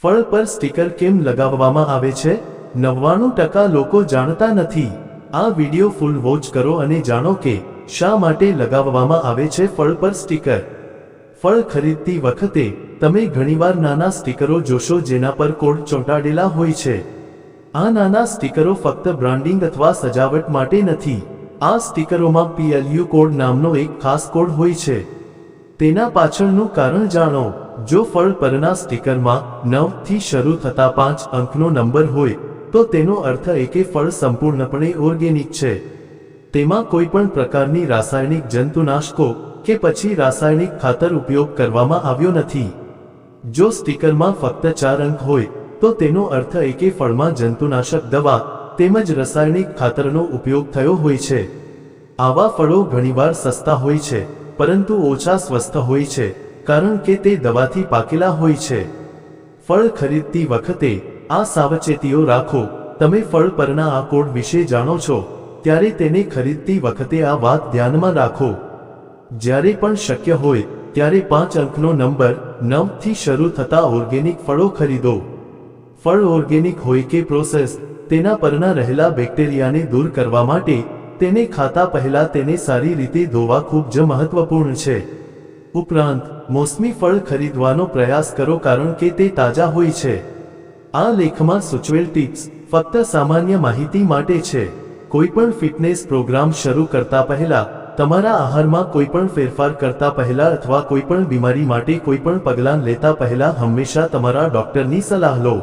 ફળ પર સ્ટીકર કેમ લગાવવામાં આવે છે? 99% લોકો જાણતા નથી। આ વિડિયો ફૂલ વોચ કરો અને જાણો કે શા માટે લગાવવામાં આવે છે ફળ પર સ્ટીકર। ફળ ખરીદતી વખતે તમે ઘણીવાર નાના સ્ટીકરો જોશો જેના પર કોડ ચોંટાડેલા હોય છે। આ નાના સ્ટીકરો ફક્ત બ્રાન્ડિંગ અથવા સજાવટ માટે નથી। આ સ્ટીકરોમાં PLU કોડ નામનો એક ખાસ કોડ હોય છે। તેના પાછળનું કારણ જાણો। જો ફળ પરના સ્ટીકરમાં 9 થી શરૂ થતા 5 અંકનો નંબર હોય તો તેનો અર્થ એ કે ફળ સંપૂર્ણપણે ઓર્ગેનિક છે। તેમાં કોઈપણ પ્રકારની રાસાયણિક જંતુનાશકો કે પછી રાસાયણિક ખાતર ઉપયોગ કરવામાં આવ્યો નથી। જો સ્ટીકરમાં ફક્ત 4 અંક હોય તો તેનો અર્થ એ કે ફળમાં જંતુનાશક દવા તેમજ રાસાયણિક ખાતરનો ઉપયોગ થયો હોય છે। આવા ફળો ઘણીવાર સસ્તા હોય છે પરંતુ ઓછા સ્વસ્થ હોય છે કારણ કે તે દવાથી પાકેલા હોય છે। ફળ ખરીદતી વખતે આ સાવચેતીઓ રાખો। તમે ફળ પરના આ કોડ વિશે જાણો છો ત્યારે તેને ખરીદતી વખતે આ વાત ધ્યાનમાં રાખો। જ્યારે પણ શક્ય હોય ત્યારે 5 અંકનો નંબર 9 થી શરૂ થતા ઓર્ગેનિક ફળો ખરીદો। ફળ ઓર્ગેનિક હોય કે પ્રોસેસ, તેના પરના રહેલા બેક્ટેરિયાને દૂર કરવા માટે તેને ખાતા પહેલા તેને સારી રીતે ધોવા ખૂબ જ મહત્વપૂર્ણ છે। ઉપરાંત મોસમી ફળ ખરીદવાનો પ્રયાસ કરો કારણ કે તે તાજા હોય છે। આ લેખમાં સૂચવેલ ટિપ્સ ફક્ત સામાન્ય માહિતી માટે છે। કોઈપણ ફિટનેસ પ્રોગ્રામ શરૂ કરતા પહેલા, તમારા આહારમાં કોઈપણ ફેરફાર કરતા પહેલા અથવા કોઈપણ બીમારી માટે કોઈપણ પગલાં લેતા પહેલા હંમેશા તમારા ડોક્ટરની સલાહ લો।